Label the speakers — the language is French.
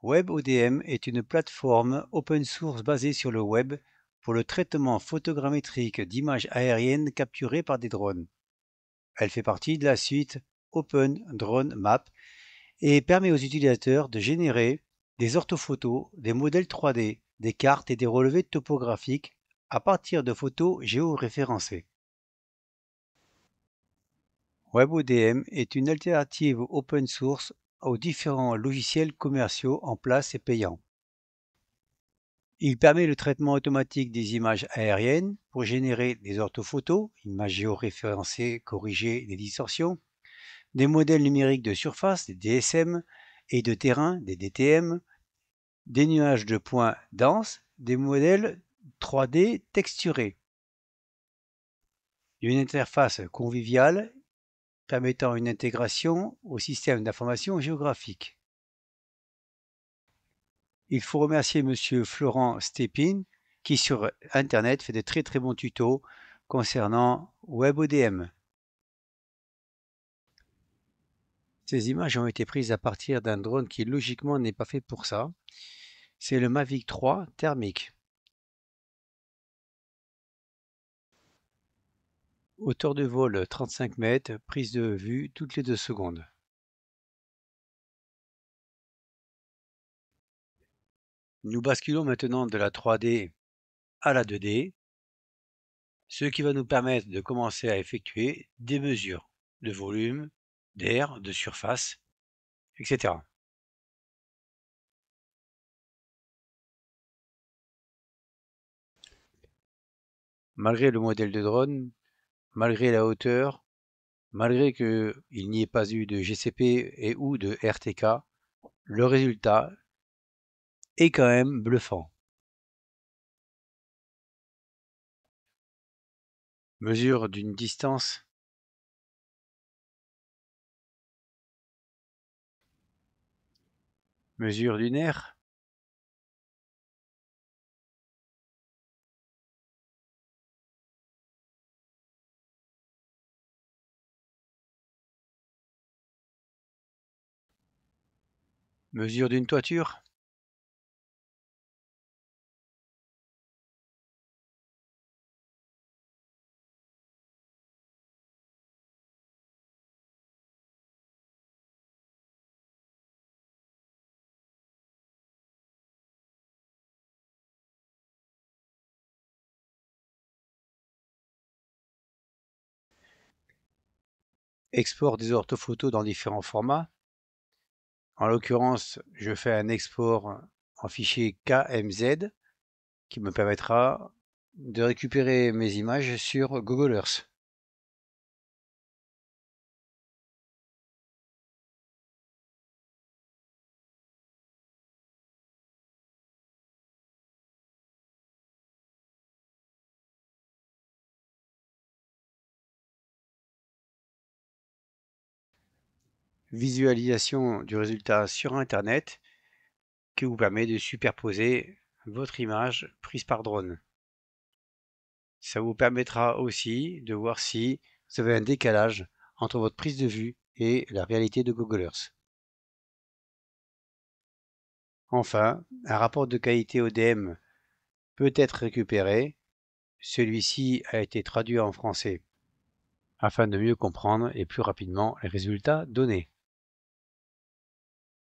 Speaker 1: WebODM est une plateforme open source basée sur le web pour le traitement photogrammétrique d'images aériennes capturées par des drones. Elle fait partie de la suite Open Drone Map et permet aux utilisateurs de générer des orthophotos, des modèles 3D, des cartes et des relevés topographiques à partir de photos géoréférencées. WebODM est une alternative open source aux différents logiciels commerciaux en place et payants. Il permet le traitement automatique des images aériennes pour générer des orthophotos, images géoréférencées, corriger des distorsions, des modèles numériques de surface, des DSM, et de terrain, des DTM, des nuages de points denses, des modèles 3D texturés. Une interface conviviale permettant une intégration au système d'information géographique. Il faut remercier Monsieur Florent Stépine qui sur Internet fait de très bons tutos concernant WebODM. Ces images ont été prises à partir d'un drone qui logiquement n'est pas fait pour ça. C'est le Mavic 3 thermique. Hauteur de vol 35 mètres, prise de vue toutes les 2 secondes. Nous basculons maintenant de la 3D à la 2D, ce qui va nous permettre de commencer à effectuer des mesures de volume, d'air, de surface, etc. Malgré le modèle de drone, malgré la hauteur, malgré qu'il n'y ait pas eu de GCP et ou de RTK, le résultat est quand même bluffant. Mesure d'une distance mesure d'une aire, mesure d'une toiture, export des orthophotos dans différents formats. En l'occurrence, je fais un export en fichier KMZ qui me permettra de récupérer mes images sur Google Earth. Visualisation du résultat sur Internet qui vous permet de superposer votre image prise par drone. Ça vous permettra aussi de voir si vous avez un décalage entre votre prise de vue et la réalité de Google Earth. Enfin, un rapport de qualité ODM peut être récupéré. Celui-ci a été traduit en français afin de mieux comprendre et plus rapidement les résultats donnés.